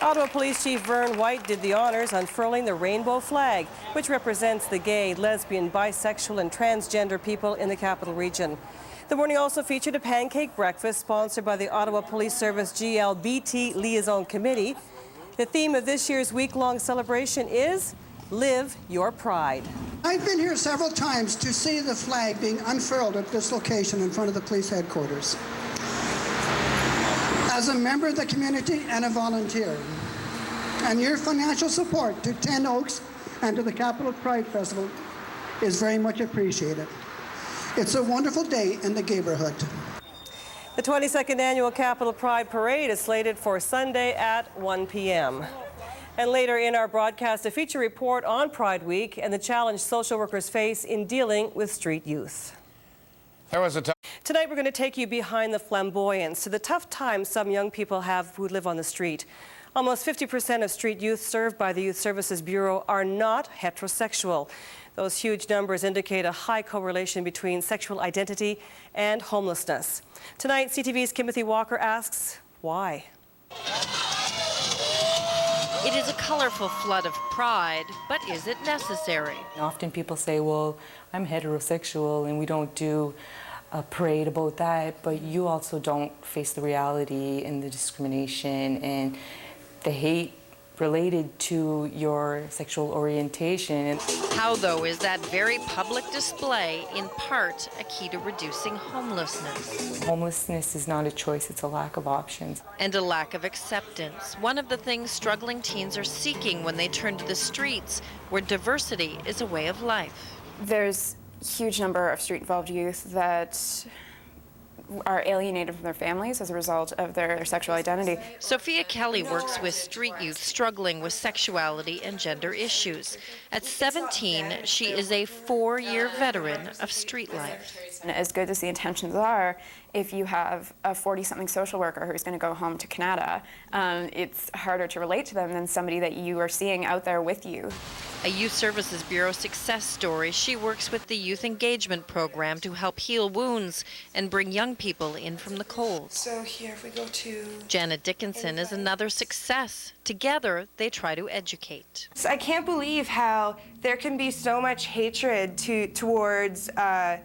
Ottawa Police Chief Vern White did the honors unfurling the rainbow flag, which represents the gay, lesbian, bisexual and transgender people in the capital region. The morning also featured a pancake breakfast sponsored by the Ottawa Police Service GLBT Liaison Committee. The theme of this year's week-long celebration is Live Your Pride. I've been here several times to see the flag being unfurled at this location in front of the police headquarters. As a member of the community and a volunteer, and your financial support to 10 Oaks and to the Capital Pride Festival is very much appreciated. It's a wonderful day in the neighborhood. The 22nd Annual Capital Pride Parade is slated for Sunday at 1 p.m. And later in our broadcast, a feature report on Pride Week and the challenge social workers face in dealing with street youth. Tonight we're going to take you behind the flamboyance to the tough times some young people have who live on the street. Almost 50% of street youth served by the Youth Services Bureau are not heterosexual. Those huge numbers indicate a high correlation between sexual identity and homelessness. Tonight, CTV's Timothy Walker asks, why? It is a colorful flood of pride, but is it necessary? Often people say, well, I'm heterosexual and we don't do a parade about that, but you also don't face the reality and the discrimination and the hate related to your sexual orientation. How, though, is that very public display in part a key to reducing homelessness? Homelessness is not a choice, it's a lack of options. And a lack of acceptance. One of the things struggling teens are seeking when they turn to the streets, where diversity is a way of life. There's a huge number of street-involved youth that are alienated from their families as a result of their sexual identity. Sophia Kelly works with street youth struggling with sexuality and gender issues. At 17, she is a 4-year veteran of street life. And as good as the intentions are, if you have a 40-something social worker who's going to go home to Canada, it's harder to relate to them than somebody that you are seeing out there with you. A Youth Services Bureau success story, she works with the Youth Engagement Program to help heal wounds and bring young people in from the cold. So here, if we go to... Janet Dickinson is another success. Together, they try to educate. So I can't believe how there can be so much hatred towards the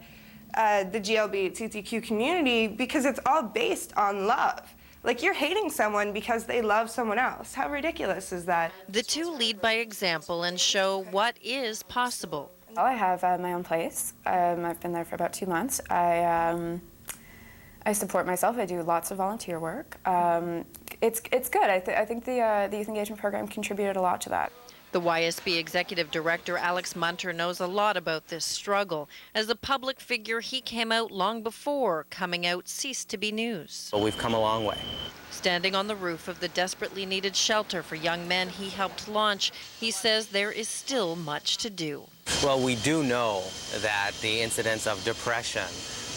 GLBTTQ community because it's all based on love. Like, you're hating someone because they love someone else. How ridiculous is that? The two lead by example and show what is possible. Well, I have my own place. I've been there for about 2 months. I support myself. I do lots of volunteer work. It's good. I think the Youth Engagement Program contributed a lot to that. The YSB Executive Director Alex Munter knows a lot about this struggle. As a public figure, he came out long before coming out ceased to be news. Well, we've come a long way. Standing on the roof of the desperately needed shelter for young men he helped launch, he says there is still much to do. Well, we do know that the incidence of depression,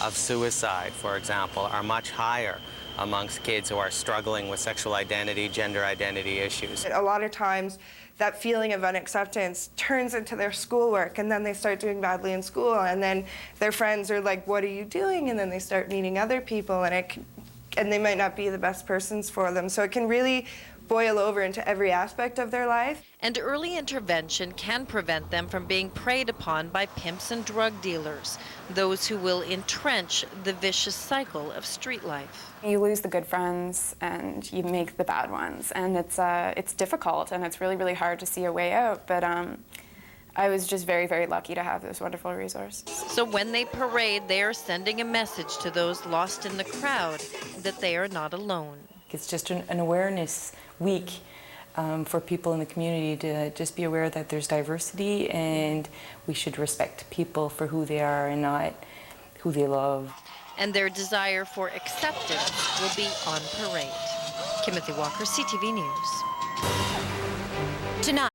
of suicide, for example, are much higher amongst kids who are struggling with sexual identity, gender identity issues. A lot of times, that feeling of unacceptance turns into their schoolwork, and then they start doing badly in school, and then their friends are like, what are you doing? And then they start meeting other people, and they might not be the best persons for them. So it can really boil over into every aspect of their life. And early intervention can prevent them from being preyed upon by pimps and drug dealers, those who will entrench the vicious cycle of street life. You lose the good friends and you make the bad ones, and it's difficult and it's really, really hard to see a way out, but I was just very, very lucky to have this wonderful resource. So when they parade, they are sending a message to those lost in the crowd that they are not alone. It's just an awareness week for people in the community to just be aware that there's diversity and we should respect people for who they are and not who they love. And their desire for acceptance will be on parade. Timothy Walker, CTV News. Tonight.